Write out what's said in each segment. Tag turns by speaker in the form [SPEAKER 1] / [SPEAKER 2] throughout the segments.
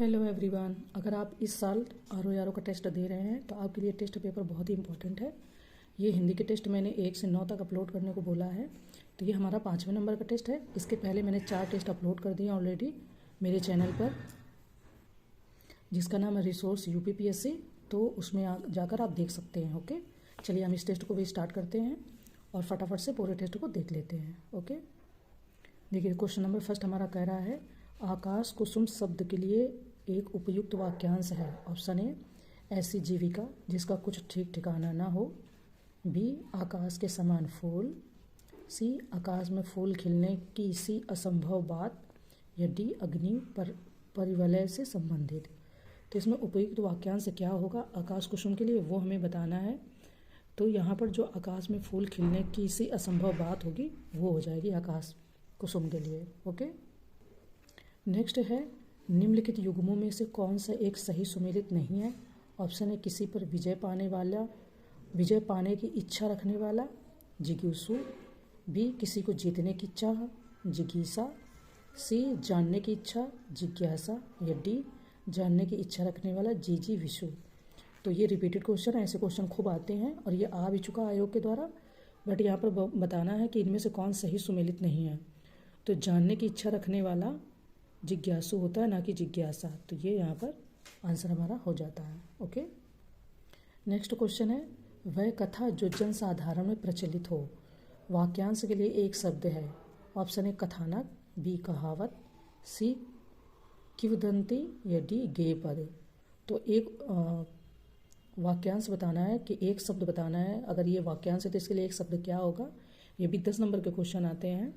[SPEAKER 1] Hello everyone. अगर आप इस साल RO का टेस्ट दे रहे हैं तो आपके लिए टेस्ट पेपर बहुत ही इंपॉर्टेंट है। ये हिंदी के टेस्ट मैंने 1 से 9 तक अपलोड करने को बोला है, तो ये हमारा 5वें नंबर का टेस्ट है। इसके पहले मैंने 4 टेस्ट अपलोड कर दिए ऑलरेडी मेरे चैनल पर, जिसका नाम है रिसोर्स UPPSC, तो उसमें जाकर आप देख सकते हैं। ओके, चलिए हम इस टेस्ट को भी स्टार्ट करते हैं और फटाफट से पूरे टेस्ट को देख लेते हैं। ओके, देखिए क्वेश्चन नंबर फर्स्ट हमारा कह रहा है आकाश कुसुम शब्द के लिए एक उपयुक्त वाक्यांश है। ऑप्शन ए, ऐसी जीविका जिसका कुछ ठीक ठिकाना ना हो। बी, आकाश के समान फूल। सी, आकाश में फूल खिलने की सी असंभव बात। या डी, अग्नि पर परिवलय से संबंधित। तो इसमें उपयुक्त वाक्यांश क्या होगा आकाश कुसुम के लिए, वो हमें बताना है। तो यहाँ पर जो आकाश में फूल खिलने की सी असंभव बात होगी वो हो जाएगी आकाश कुसुम के लिए। ओके, नेक्स्ट है निम्नलिखित युग्मों में से कौन सा एक सही सुमेलित नहीं है। ऑप्शन है किसी पर विजय पाने की इच्छा रखने वाला, जिज्ञासु। बी, किसी को जीतने की चाह, जिज्ञासा। सी, जानने की इच्छा, जिज्ञासा। या डी, जानने की इच्छा रखने वाला, जिजीविषु। तो ये रिपीटेड क्वेश्चन है, ऐसे क्वेश्चन खूब आते हैं और ये आ भी चुका आयोग के द्वारा, बट यहाँ पर बताना है कि इनमें से कौन सही सुमेलित नहीं है। तो जानने की इच्छा रखने वाला जिज्ञासु होता है, ना कि जिज्ञासा। तो ये यहाँ पर आंसर हमारा हो जाता है। ओके, नेक्स्ट क्वेश्चन है वह कथा जो जनसाधारण में प्रचलित हो। वाक्यांश के लिए एक शब्द है। ऑप्शन है कथानक। बी, कहावत। सी, किंवदंती। या डी, गेय पद। तो एक वाक्यांश बताना है कि एक शब्द बताना है। अगर ये वाक्यांश है तो इसके लिए एक शब्द क्या होगा, ये भी 10 नंबर के क्वेश्चन आते हैं।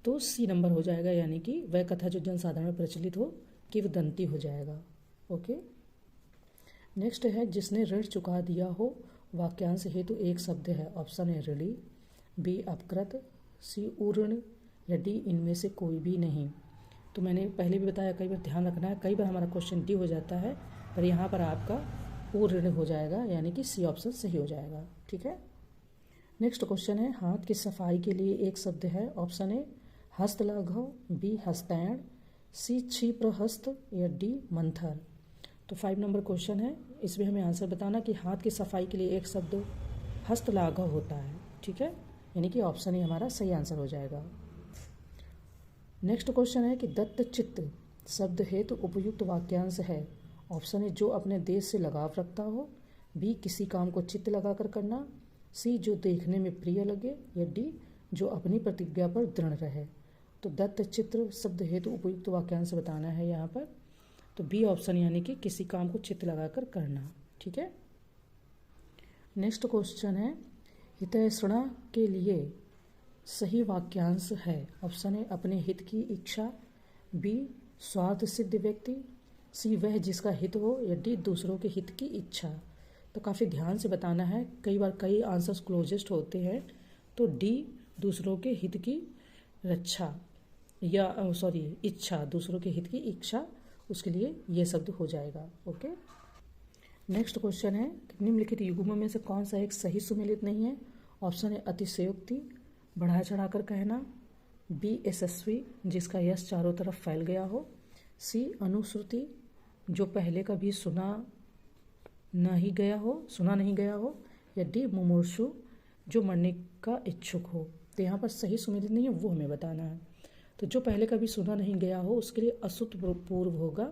[SPEAKER 1] तो सी नंबर हो जाएगा, यानी कि वह कथा जो जनसाधारण में प्रचलित हो, किंवदंती हो जाएगा। ओके, नेक्स्ट है जिसने ऋण चुका दिया हो। वाक्यांश हेतु एक शब्द है। ऑप्शन है ऋणी। बी, अपकृत। सी, उऋण। या डी, इनमें से कोई भी नहीं। तो मैंने पहले भी बताया, कई बार ध्यान रखना है, कई बार हमारा क्वेश्चन डी हो जाता है, पर यहाँ पर आपका उऋण हो जाएगा, यानी कि सी ऑप्शन सही हो जाएगा। ठीक है, नेक्स्ट क्वेश्चन है हाथ की सफाई के लिए एक शब्द है। ऑप्शन है हस्तलाघव। बी, हस्तैण। सी, क्षिप्रहस्त। या डी, मंथर। तो 5 नंबर क्वेश्चन है, इसमें हमें आंसर बताना कि हाथ की सफाई के लिए एक शब्द हस्तलाघव होता है। ठीक है, यानी कि ऑप्शन ही हमारा सही आंसर हो जाएगा। नेक्स्ट क्वेश्चन है कि दत्तचित्त शब्द हेतु उपयुक्त वाक्यांश है। ऑप्शन है जो अपने देश से लगाव रखता हो। बी, किसी काम को चित्त लगाकर करना। सी, जो देखने में प्रिय लगे। या डी, जो अपनी प्रतिज्ञा पर दृढ़ रहे। तो दत्तचित्र शब्द हेतु उपयुक्त वाक्यांश बताना है यहाँ पर। तो बी ऑप्शन, यानी कि किसी काम को चित्त लगाकर करना। ठीक है, नेक्स्ट क्वेश्चन है हितैषणा के लिए सही वाक्यांश है। ऑप्शन है अपने हित की इच्छा। बी, स्वार्थ सिद्ध व्यक्ति। सी, वह जिसका हित हो। या डी, दूसरों के हित की इच्छा। तो काफ़ी ध्यान से बताना है, कई बार कई आंसर्स क्लोजेस्ट होते हैं। तो डी, दूसरों के हित की रक्षा, या इच्छा, दूसरों के हित की इच्छा, उसके लिए ये शब्द हो जाएगा। ओके, नेक्स्ट क्वेश्चन है निम्नलिखित युग्मों में से कौन सा एक सही सुमेलित नहीं है। ऑप्शन है अतिशयोक्ति, बढ़ा चढ़ाकर कहना। बी, यशस्वी, जिसका यश चारों तरफ फैल गया हो। सी, अनुश्रुति, जो पहले कभी सुना नहीं गया हो। या डी, मुमूर्षु, जो मरने का इच्छुक हो। तो यहाँ पर सही सुमेलित नहीं है, वो हमें बताना है। तो जो पहले कभी सुना नहीं गया हो उसके लिए अश्रुत पूर्व होगा,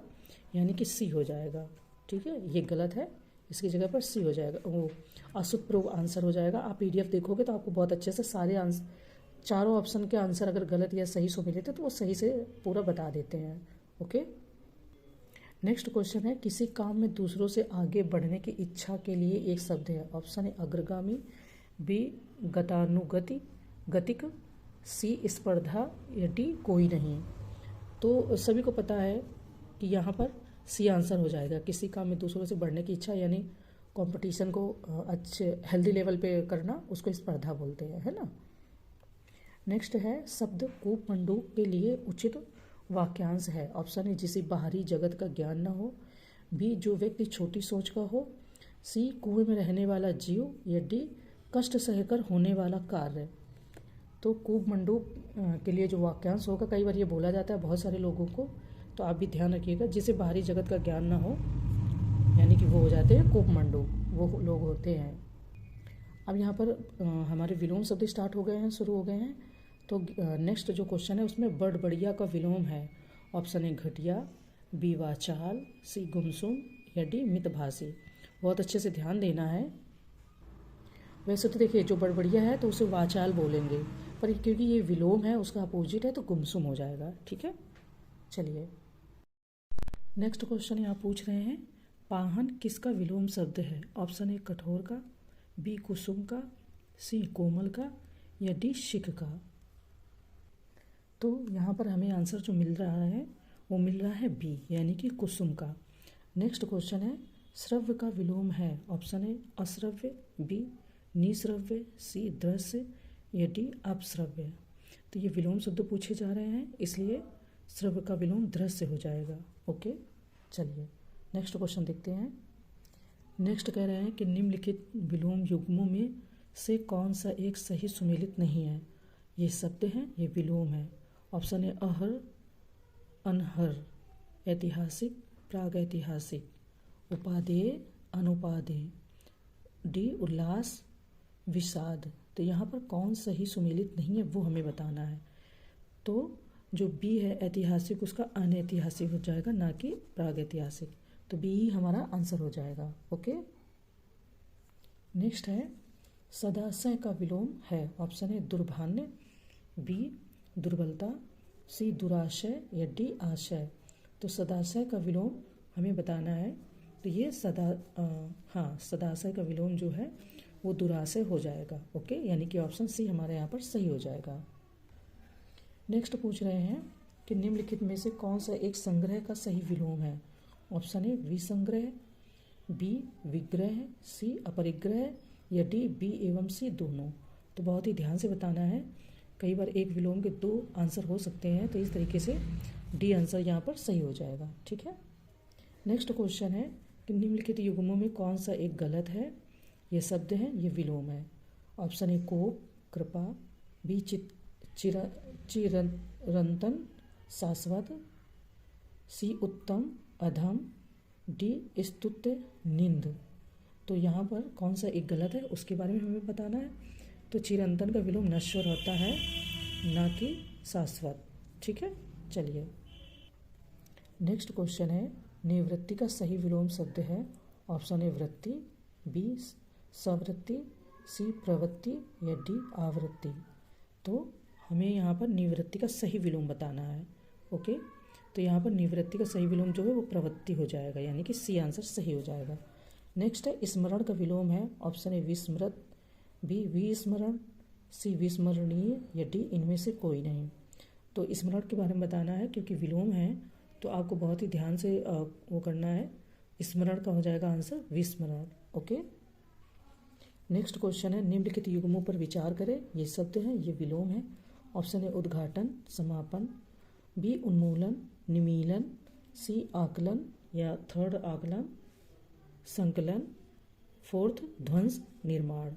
[SPEAKER 1] यानी कि सी हो जाएगा। ठीक है, ये गलत है, इसकी जगह पर सी हो जाएगा, वो अश्रुत पूर्व आंसर हो जाएगा। आप PDF देखोगे तो आपको बहुत अच्छे से सारे आंसर, चारों ऑप्शन के आंसर अगर गलत या सही सुमेलित है तो वो सही से पूरा बता देते हैं। ओके, नेक्स्ट क्वेश्चन है किसी काम में दूसरों से आगे बढ़ने की इच्छा के लिए एक शब्द है। ऑप्शन है अग्रगामी। बी, गतिक। सी, स्पर्धा। या डी, कोई नहीं। तो सभी को पता है कि यहाँ पर सी आंसर हो जाएगा। किसी काम में दूसरों से बढ़ने की इच्छा, यानी कंपटीशन को अच्छे हेल्दी लेवल पे करना, उसको स्पर्धा बोलते हैं, है ना। नेक्स्ट है शब्द कूपमंडूक के लिए उचित वाक्यांश है। ऑप्शन है जिसे बाहरी जगत का ज्ञान न हो। बी, जो व्यक्ति छोटी सोच का हो। सी, कुएं में रहने वाला जीव। या डी, कष्ट सहकर होने वाला कार्य। तो कूपमंडूक के लिए जो वाक्यांश होगा, कई बार ये बोला जाता है बहुत सारे लोगों को तो आप भी ध्यान रखिएगा, जिसे बाहरी जगत का ज्ञान ना हो, यानी कि वो हो जाते हैं कोपमंडू, वो लोग होते हैं। अब यहाँ पर हमारे विलोम शब्द स्टार्ट हो गए हैं, शुरू हो गए हैं। तो नेक्स्ट जो क्वेश्चन है उसमें बड़बड़िया का विलोम है। ऑप्शन ए घटिया, बी वाचाल, सी गुमसुम या डी मितभाषी। बहुत अच्छे से ध्यान देना है। वैसे तो देखिए जो बड़बड़िया है तो उसे वाचाल बोलेंगे, पर क्योंकि ये विलोम है उसका अपोजिट है तो गुमसुम हो जाएगा। ठीक है, चलिए नेक्स्ट क्वेश्चन यहाँ पूछ रहे हैं, पाहन किसका विलोम शब्द है? ऑप्शन ए कठोर का, बी कुसुम का, सी कोमल का या डी शिख का। तो यहाँ पर हमें आंसर जो मिल रहा है वो मिल रहा है बी, यानी कि कुसुम का। नेक्स्ट क्वेश्चन है, श्रव्य का विलोम है। ऑप्शन ए अश्रव्य, बी निश्रव्य, सी दृश्य या डी अपश्रव्य। तो ये विलोम शब्द पूछे जा रहे हैं, इसलिए श्रव्य का विलोम दृश्य हो जाएगा। ओके, चलिए नेक्स्ट क्वेश्चन देखते हैं। नेक्स्ट कह रहे हैं कि निम्नलिखित विलोम युग्मों में से कौन सा एक सही सुमेलित नहीं है? ये शब्द हैं, ये विलोम है। ऑप्शन ए अहर, अनहर, ऐतिहासिक, प्रागैतिहासिक, उपादेय, अनुपादेय, डी उल्लास, विषाद। तो यहाँ पर कौन सही सुमेलित नहीं है वो हमें बताना है। तो जो बी है ऐतिहासिक, उसका अनैतिहासिक हो जाएगा, ना कि प्रागैतिहासिक। तो बी ही हमारा आंसर हो जाएगा। ओके, नेक्स्ट है सदाशय का विलोम है। ऑप्शन ए दुर्भान्य, बी दुर्बलता, सी दुराशय या डी आशय। तो सदाशय का विलोम हमें बताना है। तो ये सदाशय का विलोम जो है वो दुराशय हो जाएगा। ओके, यानी कि ऑप्शन सी हमारे यहाँ पर सही हो जाएगा। नेक्स्ट पूछ रहे हैं कि निम्नलिखित में से कौन सा एक संग्रह का सही विलोम है? ऑप्शन ए विसंग्रह, बी विग्रह, सी अपरिग्रह या डी बी एवं सी दोनों। तो बहुत ही ध्यान से बताना है, कई बार एक विलोम के दो आंसर हो सकते हैं, तो इस तरीके से डी आंसर यहाँ पर सही हो जाएगा। ठीक है, नेक्स्ट क्वेश्चन है कि निम्नलिखित युग्मों में कौन सा एक गलत है? ये शब्द हैं, ये विलोम है। ऑप्शन ए कोप, कृपा, बी चिरंतन, शाश्वत, सी उत्तम, अधम, डी स्तुत्य, निंद। तो यहाँ पर कौन सा एक गलत है उसके बारे में हमें बताना है। तो चिरंतन का विलोम नश्वर होता है, ना कि शाश्वत। ठीक है, चलिए नेक्स्ट क्वेश्चन है, निवृत्ति का सही विलोम शब्द है। ऑप्शन ए वृत्ति, बी सवृत्ति, सी प्रवृत्ति या डी आवृत्ति। तो हमें यहाँ पर निवृत्ति का सही विलोम बताना है। ओके, तो यहाँ पर निवृत्ति का सही विलोम जो है वो प्रवृत्ति हो जाएगा, यानी कि सी आंसर सही हो जाएगा। नेक्स्ट है स्मरण का विलोम है। ऑप्शन ए विस्मृत, बी विस्मरण, सी विस्मरणीय या डी इनमें से कोई नहीं। तो स्मरण के बारे में बताना है, क्योंकि विलोम है तो आपको बहुत ही ध्यान से वो करना है। स्मरण का हो जाएगा आंसर विस्मरण। ओके, नेक्स्ट क्वेश्चन है, निम्नलिखित युग्मों पर विचार करें। ये शब्द हैं, ये विलोम है। ऑप्शन ए उद्घाटन, समापन, बी उन्मूलन, निमीलन, सी आकलन या थर्ड आकलन, संकलन, फोर्थ ध्वंस, निर्माण।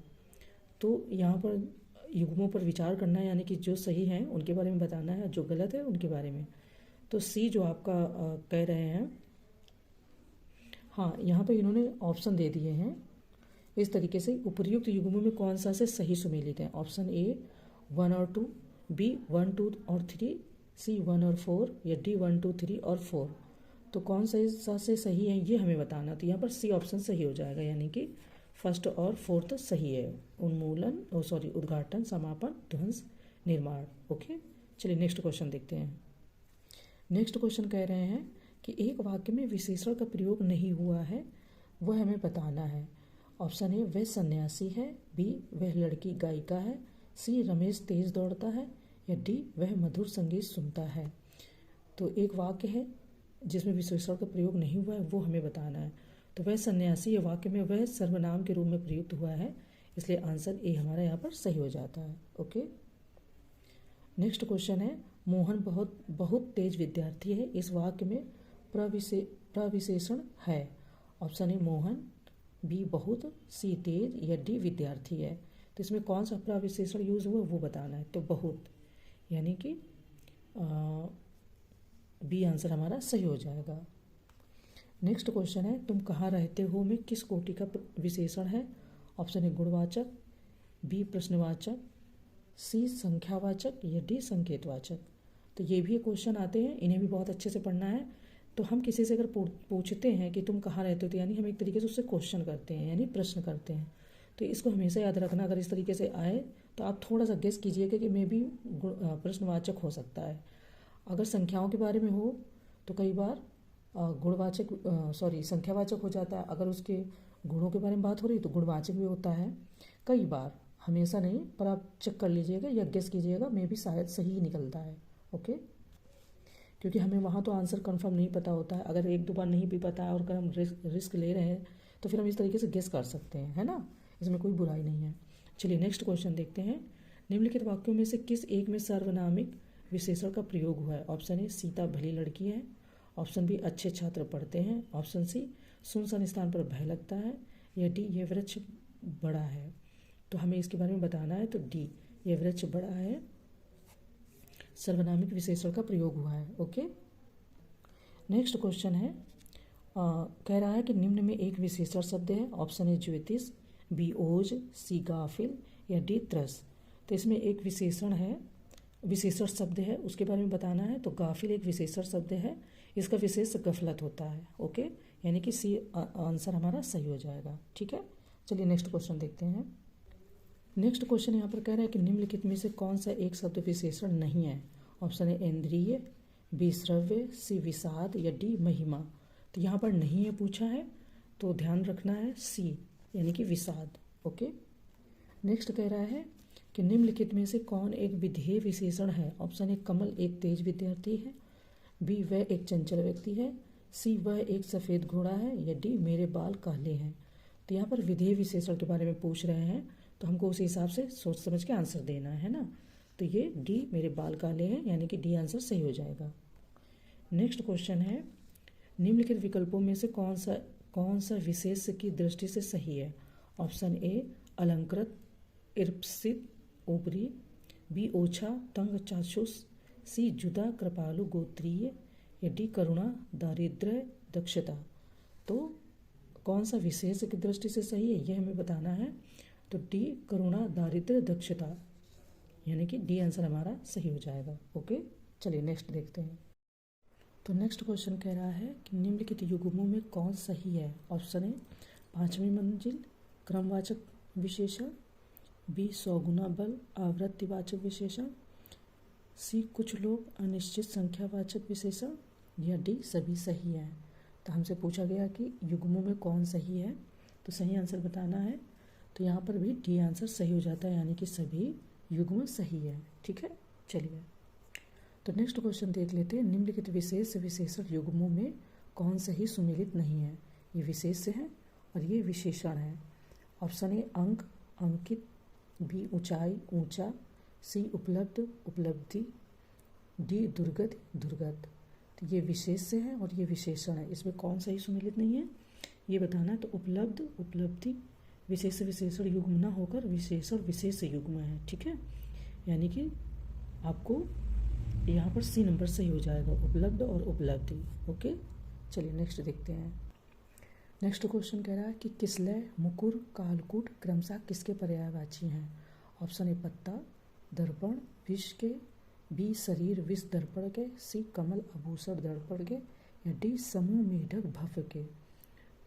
[SPEAKER 1] तो यहाँ पर युग्मों पर विचार करना है, यानी कि जो सही हैं उनके बारे में बताना है, जो गलत है उनके बारे में। तो सी जो आपका कह रहे हैं, हाँ यहाँ पर इन्होंने ऑप्शन दे दिए हैं इस तरीके से, उपर्युक्त युग्मों में कौन सा से सही सुमेलित है। ऑप्शन ए 1 और 2, बी 1, 2 और 3, सी 1 और 4 या डी 1, 2, 3 और 4। तो कौन सा से सही है ये हमें बताना। तो यहाँ पर सी ऑप्शन सही हो जाएगा, यानी कि फर्स्ट और फोर्थ सही है। उन्मूलन, उद्घाटन, समापन, ध्वंस, निर्माण। ओके, चलिए नेक्स्ट क्वेश्चन देखते हैं। नेक्स्ट क्वेश्चन कह रहे हैं कि एक वाक्य में विशेषण का प्रयोग नहीं हुआ है, वह हमें बताना है। ऑप्शन ए वह सन्यासी है, बी वह लड़की गायिका है, सी रमेश तेज दौड़ता है या डी वह मधुर संगीत सुनता है। तो एक वाक्य है जिसमें विशेषण का प्रयोग नहीं हुआ है, वो हमें बताना है। तो वह सन्यासी है वाक्य में वह सर्वनाम के रूप में प्रयुक्त हुआ है, इसलिए आंसर ए हमारा यहाँ पर सही हो जाता है। ओके, नेक्स्ट क्वेश्चन है, मोहन बहुत तेज विद्यार्थी है, इस वाक्य में प्रविशेषण है। ऑप्शन ए मोहन, बी बहुत, सी तेज या डी विद्यार्थी है। तो इसमें कौन सा प्रविशेषण यूज हुआ वो बताना है। तो बहुत, यानी कि बी आंसर हमारा सही हो जाएगा। नेक्स्ट क्वेश्चन है, तुम कहाँ रहते हो में किस कोटि का विशेषण है? ऑप्शन ए गुणवाचक, बी प्रश्नवाचक, सी संख्यावाचक या डी संकेतवाचक। तो ये भी क्वेश्चन आते हैं, इन्हें भी बहुत अच्छे से पढ़ना है। तो हम किसी से अगर पूछते हैं कि तुम कहाँ रहते हो, तो यानी हम एक तरीके से उससे क्वेश्चन करते हैं, यानी प्रश्न करते हैं। तो इसको हमेशा याद रखना, अगर इस तरीके से आए तो आप थोड़ा सा गेस कीजिएगा कि मे भी प्रश्नवाचक हो सकता है। अगर संख्याओं के बारे में हो तो कई बार संख्यावाचक हो जाता है। अगर उसके गुणों के बारे में बात हो रही तो गुणवाचक भी होता है कई बार, हमेशा नहीं, पर आप चेक कर लीजिएगा या गेस कीजिएगा, मे भी शायद सही निकलता है। ओके, क्योंकि हमें वहाँ तो आंसर कंफर्म नहीं पता होता है। अगर एक दो बार नहीं भी पता है और अगर हम रिस्क ले रहे हैं तो फिर हम इस तरीके से गेस कर सकते हैं, है ना, इसमें कोई बुराई नहीं है। चलिए नेक्स्ट क्वेश्चन देखते हैं। निम्नलिखित वाक्यों में से किस एक में सार्वनामिक विशेषण का प्रयोग हुआ है? ऑप्शन ए सीता भली लड़की है, ऑप्शन बी अच्छे छात्र पढ़ते हैं, ऑप्शन सी सुनसान स्थान पर भय लगता है, या डी ये वृक्ष बड़ा है। तो हमें इसके बारे में बताना है, तो डी ये वृक्ष बड़ा है, सर्वनामिक विशेषण का प्रयोग हुआ है। ओके, नेक्स्ट क्वेश्चन है, कह रहा है कि निम्न में एक विशेषण शब्द है। ऑप्शन ए ज्योतिष, बी ओज, सी गाफिल या डी त्रस। तो इसमें एक विशेषण है, विशेषण शब्द है, उसके बारे में बताना है। तो गाफिल एक विशेषण शब्द है, इसका विशेष गफलत होता है। ओके, यानी कि सी आंसर हमारा सही हो जाएगा। ठीक है, चलिए नेक्स्ट क्वेश्चन देखते हैं। नेक्स्ट क्वेश्चन यहाँ पर कह रहा है कि निम्नलिखित में से कौन सा एक शब्द विशेषण नहीं है? ऑप्शन ए इंद्रिय, बी श्रव्य, सी विषाद या डी महिमा। तो यहाँ पर नहीं है पूछा है, तो ध्यान रखना है सी यानी कि विषाद। ओके, नेक्स्ट कह रहा है कि निम्नलिखित में से कौन एक विधेय विशेषण है? ऑप्शन ए कमल एक तेज विद्यार्थी है, बी वह एक चंचल व्यक्ति है, सी वह एक सफ़ेद घोड़ा है या डी मेरे बाल काले हैं। तो यहाँ पर विधेय विशेषण के बारे में पूछ रहे हैं, तो हमको उसी हिसाब से सोच समझ के आंसर देना है ना। तो ये डी मेरे बाल काले हैं, यानी कि डी आंसर सही हो जाएगा। नेक्स्ट क्वेश्चन है, निम्नलिखित विकल्पों में से कौन सा विशेष की दृष्टि से सही है? ऑप्शन ए अलंकृत, इर्पसित, ऊपरी, बी ओछा, तंग, चाक्षुष, सी जुदा, कृपालु, गोत्रीय या डी करुणा, दारिद्र्य, दक्षता। तो कौन सा विशेष की दृष्टि से सही है यह हमें बताना है। तो डी करुणा, दारिद्र्य, दक्षता, यानी कि डी आंसर हमारा सही हो जाएगा। ओके, चलिए नेक्स्ट देखते हैं। तो नेक्स्ट क्वेश्चन कह रहा है कि निम्नलिखित युग्मों में कौन सही है? ऑप्शन ए पांचवी मंजिल क्रमवाचक विशेषण, बी सौगुना बल आवृत्तिवाचक विशेषण, सी कुछ लोग अनिश्चित संख्यावाचक विशेषण या डी सभी सही है। तो हमसे पूछा गया कि युग्मों में कौन सही है, तो सही आंसर बताना है। तो यहाँ पर भी डी आंसर सही हो जाता है, यानी कि सभी युग्म सही है। ठीक है, चलिए तो नेक्स्ट क्वेश्चन देख लेते हैं। निम्नलिखित विशेष विशेषण युग्मों में कौन सही सुमेलित नहीं है? ये विशेष है और ये विशेषण है। ऑप्शन ए अंक, अंकित, बी ऊंचाई, ऊंचा, सी उपलब्ध, उपलब्धि, डी दुर्गत, दुर्गत। तो ये विशेष है और ये विशेषण है, इसमें कौन सही सुमेलित नहीं है ये बताना है। तो उपलब्ध, उपलब्धि विशेष विशेषण युग्म ना होकर विशेषण विशेष युग्म है। ठीक है, यानी कि आपको यहाँ पर सी नंबर सही हो जाएगा, उपलब्ध और उपलब्धि। ओके, चलिए नेक्स्ट देखते हैं। नेक्स्ट क्वेश्चन कह रहा है कि किसलय, मुकुर, कालकूट क्रमशः किसके पर्यायवाची हैं? ऑप्शन ए पत्ता, दर्पण, विष के, बी शरीर विष दर्पण के, सी कमल आभूषण दर्पण के या डी समूह मेढक भव्य के।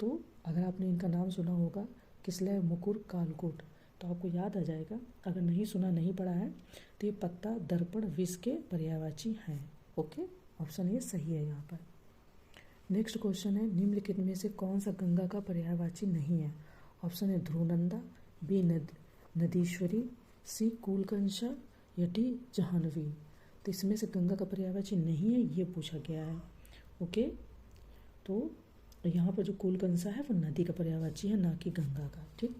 [SPEAKER 1] तो अगर आपने इनका नाम सुना होगा किसलय, मुकुर, कालकूट, तो आपको याद आ जाएगा। अगर नहीं सुना, नहीं पढ़ा है, तो ये पत्ता, दर्पण, विष के पर्यायवाची हैं। ओके, ऑप्शन ए सही है यहाँ पर। नेक्स्ट क्वेश्चन है, निम्नलिखित में से कौन सा गंगा का पर्यायवाची नहीं है? ऑप्शन ए ध्रुवनंदा, बी नदीश्वरी, सी कूलकंशा या डी जाह्नवी। तो इसमें से गंगा का पर्यायवाची नहीं है, ये पूछा गया है। ओके, तो यहाँ पर जो कूलकंशा है वो नदी का पर्यायवाची है, ना कि गंगा का। ठीक,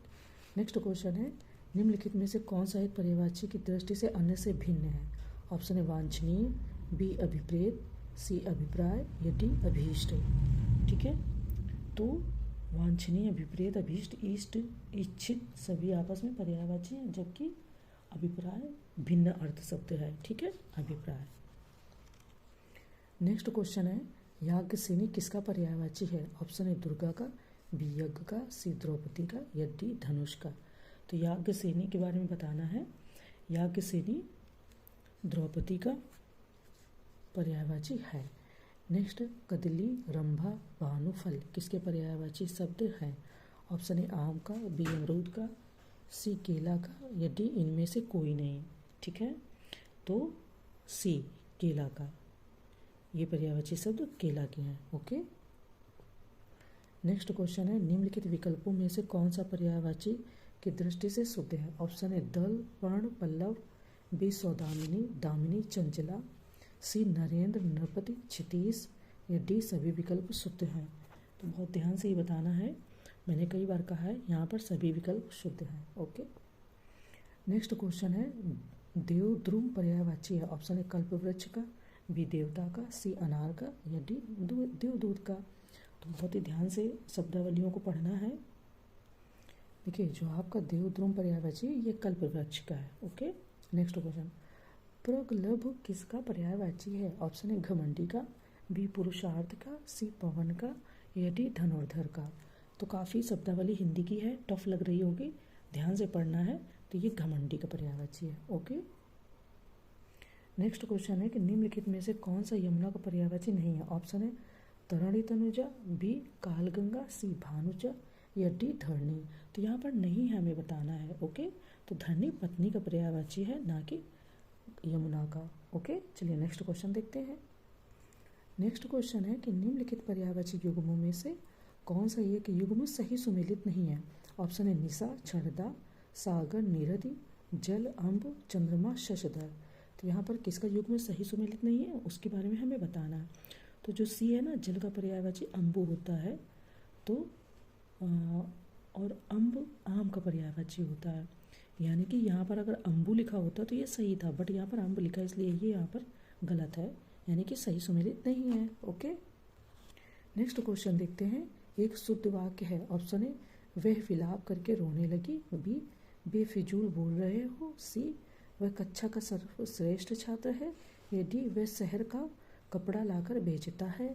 [SPEAKER 1] नेक्स्ट क्वेश्चन है, निम्नलिखित में से कौन सा एक पर्यायवाची की दृष्टि से अन्य से भिन्न है? ऑप्शन ए वांछनीय, बी अभिप्रेत, सी अभिप्राय या डी अभीष्ट। ठीक है, तो वांछनीय, अभिप्रेत, अभीष्ट, इष्ट, इच्छित सभी आपस में पर्यायवाची हैं, जबकि अभिप्राय भिन्न अर्थ शब्द है। ठीक है, अभिप्राय। नेक्स्ट क्वेश्चन है याज्ञसेनी किसका पर्यायवाची है? ऑप्शन है दुर्गा का, बी यज्ञ का, सी द्रौपदी का या डी धनुष का। तो याज्ञसेनी के बारे में बताना है। याज्ञसेनी द्रौपदी का पर्यायवाची है। नेक्स्ट कदली, रंभा, भानुफल किसके पर्यायवाची शब्द हैं? ऑप्शन है आम का, बी अमरूद का, सी केला का या डी इनमें से कोई नहीं। ठीक है, तो सी केला का, ये पर्यायवाची शब्द केला के हैं। ओके। नेक्स्ट क्वेश्चन है निम्नलिखित विकल्पों में से कौन सा पर्यायवाची की दृष्टि से शुद्ध है? ऑप्शन है दल, पर्ण, पल्लव, बी सौदामिनी, दामिनी, चंचला, सी नरेंद्र, नृपति, क्षितीश या डी सभी विकल्प शुद्ध हैं। तो बहुत ध्यान से ही बताना है, मैंने कई बार कहा है यहाँ पर सभी विकल्प शुद्ध हैं। ओके। नेक्स्ट क्वेश्चन है देवद्रुम पर्यायवाची है। ऑप्शन है कल्पवृक्ष का, बी देवता का, सी अनार का या डी देवदूत का। तो बहुत ही ध्यान से शब्दावलियों को पढ़ना है। देखिए जो आपका देवद्रुम पर्यायवाची ये कल्पवृक्ष का है। ओके। नेक्स्ट क्वेश्चन प्रगल्भ किसका पर्यायवाची है? ऑप्शन है घमंडी का, बी पुरुषार्थ का, सी पवन का या डी धनुर्धर का। तो काफ़ी शब्दावली हिंदी की है, टफ लग रही होगी, ध्यान से पढ़ना है। तो ये घमंडी का पर्यायवाची है। ओके। नेक्स्ट क्वेश्चन है कि निम्नलिखित में से कौन सा यमुना का पर्यायवाची नहीं है? ऑप्शन है तरणी तनुजा, बी कालगंगा, सी भानुजा या डी धरणी। तो यहाँ पर नहीं है, हमें बताना है। ओके। तो धरणी पत्नी का पर्यायवाची है, ना कि यमुना का। ओके। चलिए नेक्स्ट क्वेश्चन देखते हैं। नेक्स्ट क्वेश्चन है कि निम्नलिखित पर्यायवाची युग्मों में से कौन सा एक युग्म सही सुमेलित नहीं है? ऑप्शन है निशा, क्षणदा, सागर, निरधि, जल, अम्ब, चंद्रमा, शशधर। तो यहाँ पर किसका युग्म सही सुमेलित नहीं है उसके बारे में हमें बताना है। तो जो सी है ना, जल का पर्यायवाची अम्बु होता है, तो और अम्ब आम का पर्यायवाची होता है। यानी कि यहाँ पर अगर अम्बु लिखा होता तो ये सही था, बट यहाँ पर अम्ब लिखा है इसलिए ये यहाँ पर गलत है, यानी कि सही सुमेलित नहीं है। ओके। नेक्स्ट क्वेश्चन देखते हैं। एक शुद्ध वाक्य है। ऑप्शन है वह विलाप करके रोने लगी, बी बेफिजूल बोल रहे हो, सी वह कक्षा का सर्वश्रेष्ठ छात्र है या डी वह शहर का कपड़ा लाकर बेचता है।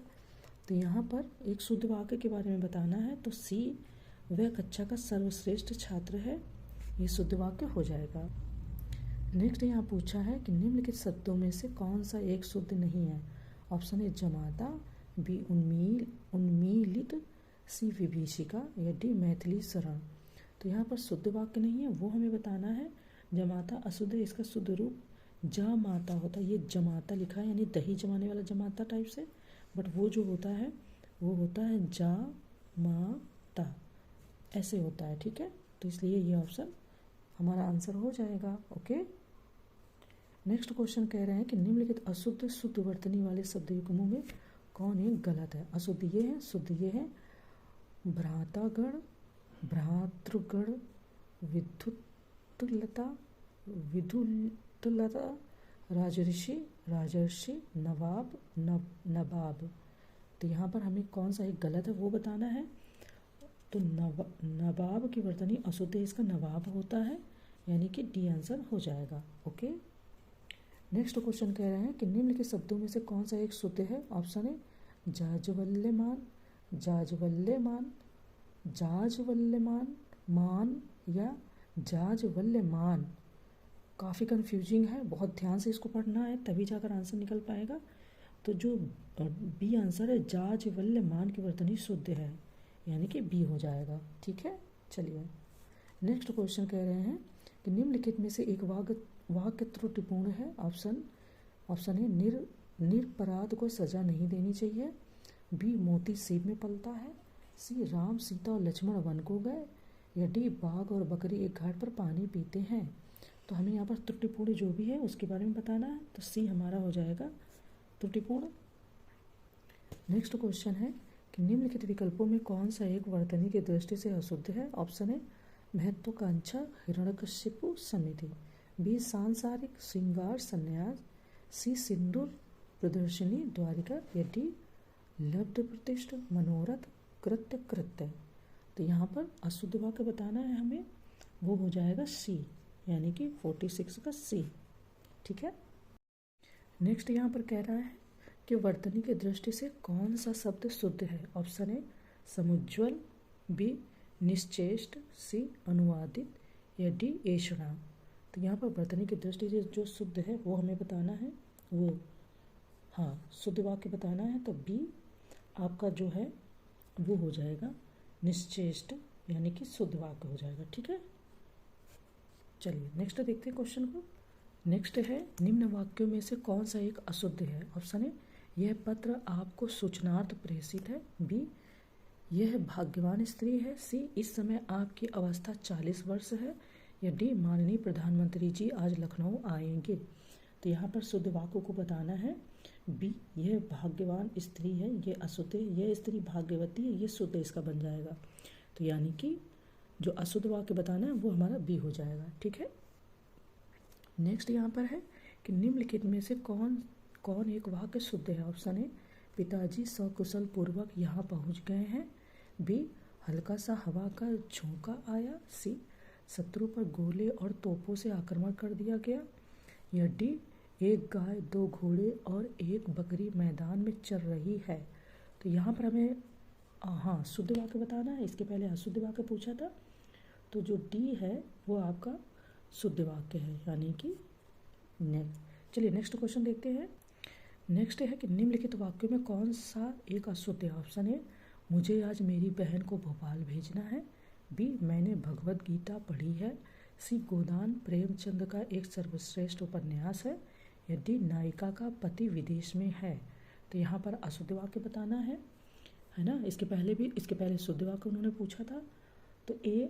[SPEAKER 1] तो यहाँ पर एक शुद्ध वाक्य के बारे में बताना है, तो सी वह कक्षा का सर्वश्रेष्ठ छात्र है, ये शुद्ध वाक्य हो जाएगा। नेक्स्ट यहाँ पूछा है कि निम्नलिखित शब्दों में से कौन सा एक शुद्ध नहीं है? ऑप्शन है जमाता, बी उन्मीलित, सी विभीषिका या डी मैथिली शरण। तो यहाँ पर शुद्ध वाक्य नहीं है, वो हमें बताना है। जमाता अशुद्ध है, इसका शुद्ध रूप जमाता होता है। ये जमाता लिखा है यानी दही जमाने वाला जमाता टाइप से, बट वो जो होता है वो होता है जामाता, ऐसे होता है। ठीक है, तो इसलिए ये ऑप्शन हमारा आंसर हो जाएगा। ओके। नेक्स्ट क्वेश्चन कह रहे हैं कि निम्नलिखित अशुद्ध शुद्ध वर्तनी वाले शब्द युग्मों में कौन एक गलत है? अशुद्ध ये है, शुद्ध ये है। भ्रातागण, भ्रातृगण, विद्युतलता, विधुलता, राजऋषि, राजर्षि, नवाब, नबाब। तो यहाँ पर हमें कौन सा एक गलत है वो बताना है। तो नवाब की वर्तनी अशुद्ध है, इसका नवाब होता है, यानी कि डी आंसर हो जाएगा। ओके। नेक्स्ट क्वेश्चन कह रहे हैं कि निम्नलिखित शब्दों में से कौन सा एक शुद्ध है? ऑप्शन है जाज्वल्यमान, जाज्वल्यमान, जाज्वल्यमान, मान या जाज्वल्यमान। काफ़ी कंफ्यूजिंग है, बहुत ध्यान से इसको पढ़ना है, तभी जाकर आंसर निकल पाएगा। तो जो बी आंसर है जाज्वल्यमान की वर्तनी शुद्ध है, यानी कि बी हो जाएगा। ठीक है, चलिए नेक्स्ट क्वेश्चन कह रहे हैं कि निम्नलिखित में से एक वाक्य त्रुटिपूर्ण है। ऑप्शन है निरपराध को सजा नहीं देनी चाहिए, बी मोती सेब में पलता है, सी राम सीता और लक्ष्मण वन को गए या डी बाघ और बकरी एक घाट पर पानी पीते हैं। तो हमें यहाँ पर त्रुटिपूर्ण जो भी है उसके बारे में बताना है, तो सी हमारा हो जाएगा त्रुटिपूर्ण। नेक्स्ट क्वेश्चन है कि निम्नलिखित विकल्पों में कौन सा एक वर्तनी की दृष्टि से अशुद्ध है? ऑप्शन है महत्वाकांक्षा, हिरण्यकशिपु समिति, बी सांसारिक श्रृंगार संन्यास, सी सिंदूर प्रदर्शनी द्वारिका या डी लब्ध प्रतिष्ठ मनोरथ कृत्य। तो यहाँ पर अशुद्ध वाक्य बताना है हमें, वो हो जाएगा सी, यानी कि 46 का सी। ठीक है। नेक्स्ट यहाँ पर कह रहा है कि वर्तनी की दृष्टि से कौन सा शब्द शुद्ध है? ऑप्शन ए समुज्ज्वल, बी निश्चेष्ट, सी अनुवादित या डी ऐषणा। तो यहाँ पर वर्तनी की दृष्टि से जो शुद्ध है वो हमें बताना है, वो हाँ शुद्ध वाक्य बताना है। तो बी आपका जो है वो हो जाएगा निश्चेष्ट, यानी कि शुद्ध वाक्य हो जाएगा। ठीक है, चलिए नेक्स्ट देखते हैं क्वेश्चन को। नेक्स्ट है निम्न वाक्यों में से कौन सा एक अशुद्ध है? ऑप्शन ए यह पत्र आपको सूचनार्थ प्रेषित है, बी यह भाग्यवान स्त्री है, सी इस समय आपकी अवस्था 40 वर्ष है, या डी माननीय प्रधानमंत्री जी आज लखनऊ आएंगे। तो यहाँ पर शुद्ध वाक्य को बताना है। बी यह भाग्यवान स्त्री है, ये अशुद्ध है, यह स्त्री भाग्यवती है, ये शुद्ध इसका बन जाएगा। तो यानी कि जो अशुद्ध वाक्य बताना है वो हमारा बी हो जाएगा। ठीक है, नेक्स्ट यहाँ पर है कि निम्नलिखित में से कौन एक वाक्य शुद्ध है? ऑप्शन ए पिताजी सकुशल पूर्वक यहाँ पहुँच गए हैं, बी हल्का सा हवा का झोंका आया, सी शत्रु पर गोले और तोपों से आक्रमण कर दिया गया, या डी एक गाय, 2 घोड़े और 1 बकरी मैदान में चर रही है। तो यहाँ पर हमें हाँ शुद्ध वाक्य बताना है। इसके पहले अशुद्ध वाक्य पूछा था, तो जो डी है वो आपका शुद्ध वाक्य है, यानी कि नेक्स्ट। चलिए नेक्स्ट क्वेश्चन देखते हैं। नेक्स्ट है कि निम्नलिखित वाक्यों में कौन सा एक अशुद्ध है? ऑप्शन ए मुझे आज मेरी बहन को भोपाल भेजना है, बी मैंने भगवत गीता पढ़ी है, सी गोदान प्रेमचंद का एक सर्वश्रेष्ठ उपन्यास है, या डी नायिका का पति विदेश में है। तो यहाँ पर अशुद्ध वाक्य बताना है ना। इसके पहले शुद्ध वाक्य उन्होंने पूछा था, तो ए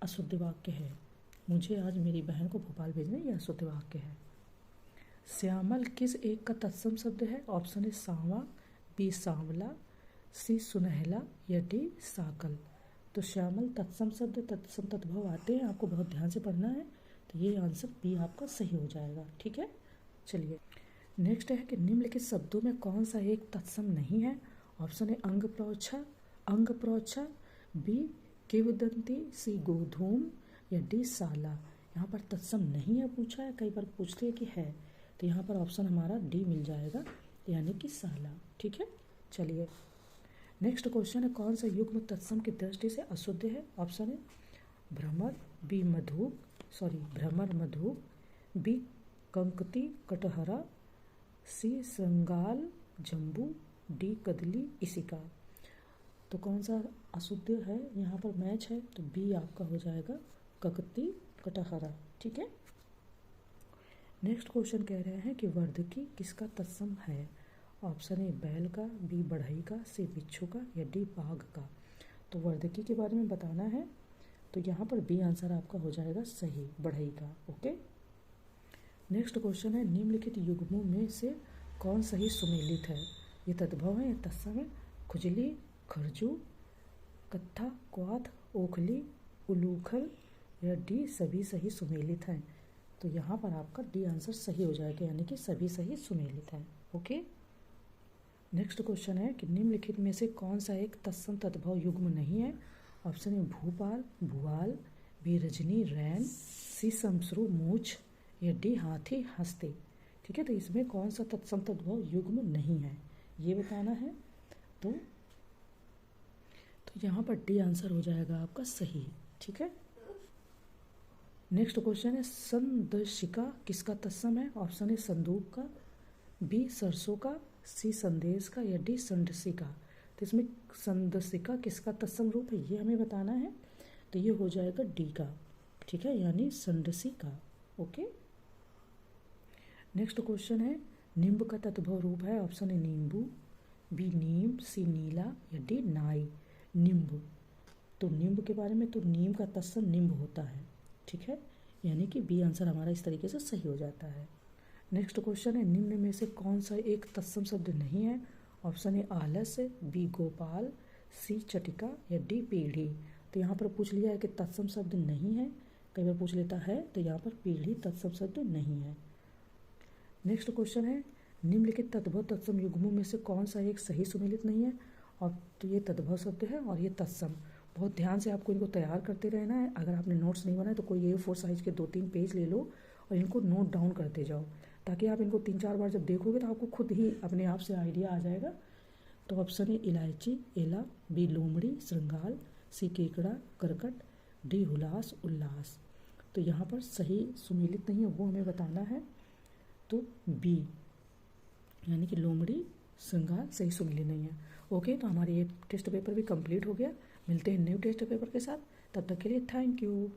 [SPEAKER 1] अशुद्ध वाक्य है, मुझे आज मेरी बहन को भोपाल भेजना, यह अशुद्ध वाक्य है। श्यामल किस एक का तत्सम शब्द है? ऑप्शन ए सांवा, बी सांवला, सी सुनहला, या डी साकल। तो श्यामल तत्सम शब्द, तत्सम तद्भव आते हैं, आपको बहुत ध्यान से पढ़ना है। तो ये आंसर बी आपका सही हो जाएगा। ठीक है, चलिए नेक्स्ट है कि निम्नलिखित शब्दों में कौन सा एक तत्सम नहीं है? ऑप्शन ए अंग प्रोच्छा, बी किंवदंती, सी गोधूम, या डी साला। यहाँ पर तत्सम नहीं है पूछा है, कई बार पूछते हैं कि है, तो यहाँ पर ऑप्शन हमारा डी मिल जाएगा, यानी कि साला। ठीक है, चलिए नेक्स्ट क्वेश्चन है कौन सा युग्म तत्सम की दृष्टि से अशुद्ध है? ऑप्शन ए भ्रमर, बी भ्रमर मधु, बी कंकती कटहरा, सी श्रृंगाल जम्बू, डी कदली इसिका। तो कौन सा अशुद्ध है यहाँ पर मैच है? तो बी आपका हो जाएगा ककती कटहरा। ठीक है, नेक्स्ट क्वेश्चन कह रहे हैं कि वर्धकी किसका तत्सम है? ऑप्शन ए बैल का, बी बढ़ई का, सी बिच्छू का, या डी बाघ का। तो वर्धकी के बारे में बताना है, तो यहाँ पर बी आंसर आपका हो जाएगा सही, बढ़ई का। ओके, नेक्स्ट क्वेश्चन है निम्नलिखित युग्मों में से कौन सही सुमेलित है? ये तद्भव है या तत्सम है? खुजली, खरजू, कत्था, क्वाथ, ओखली, उलूखल, या डी सभी सही सुमेलित हैं। तो यहाँ पर आपका डी आंसर सही हो जाएगा, यानी कि सभी सही सुमेलित हैं। ओके, नेक्स्ट क्वेश्चन है कि निम्नलिखित में से कौन सा एक तत्सम तद्भव युग्म नहीं है? ऑप्शन ए भूपाल, भुआल, बी रजनी, रैन, सी शमश्रु, मूछ, या डी हाथी, हस्ती। ठीक है, तो इसमें कौन सा तत्सम तद्भव युग्म नहीं है ये बताना है। तो यहाँ पर डी आंसर हो जाएगा आपका सही। ठीक है, नेक्स्ट क्वेश्चन है संदर्शिका किसका तत्सम है? ऑप्शन ए संदूक का, बी सरसों का, सी संदेश का, या डी संदर्शिका। तो इसमें संदर्शिका किसका तत्सम रूप है ये हमें बताना है, तो ये हो जाएगा डी का। ठीक है, यानी संदर्शिका। ओके, नेक्स्ट क्वेश्चन है निम्ब का तद्भव रूप है। ऑप्शन ए नींबू, बी नीम, सी नीला, या डी नाई। निम्ब, तो निम्ब के बारे में, तो नीम का तत्सम निम्ब होता है। ठीक है, यानी कि बी आंसर हमारा इस तरीके से सही हो जाता है। नेक्स्ट क्वेश्चन है निम्न में से कौन सा एक तत्सम शब्द नहीं है? ऑप्शन ए आलस, बी गोपाल, सी चटिका, या डी पीढ़ी। तो यहाँ पर पूछ लिया है कि तत्सम शब्द नहीं है, कई बार पूछ लेता है, तो यहाँ पर पीढ़ी तत्सम शब्द नहीं है। नेक्स्ट क्वेश्चन है निम्नलिखित तद्भव तत्सम युग्मों में से कौन सा एक सही सुमेलित नहीं है? और तो ये तद्भव शब्द है और ये तत्सम। बहुत ध्यान से आपको इनको तैयार करते रहना है। अगर आपने नोट्स नहीं बनाए तो कोई A4 साइज के 2-3 पेज ले लो और इनको नोट डाउन करते जाओ। ताकि आप इनको 3-4 बार जब देखोगे तो आपको खुद ही अपने आप से आइडिया आ जाएगा। तो ऑप्शन है इलायची, एला, बी लोमड़ी, श्रृंगार, सी केकड़ा, करकट, डी हुलास, उल्लास। तो यहाँ पर सही सुमेलित नहीं है वो हमें बताना है, तो बी यानी कि लोमड़ी श्रृंगार सही सुमेलित नहीं है। ओके, तो हमारी ये टेस्ट पेपर भी कंप्लीट हो गया। मिलते हैं न्यू टेस्ट पेपर के साथ, तब तक के लिए थैंक यू।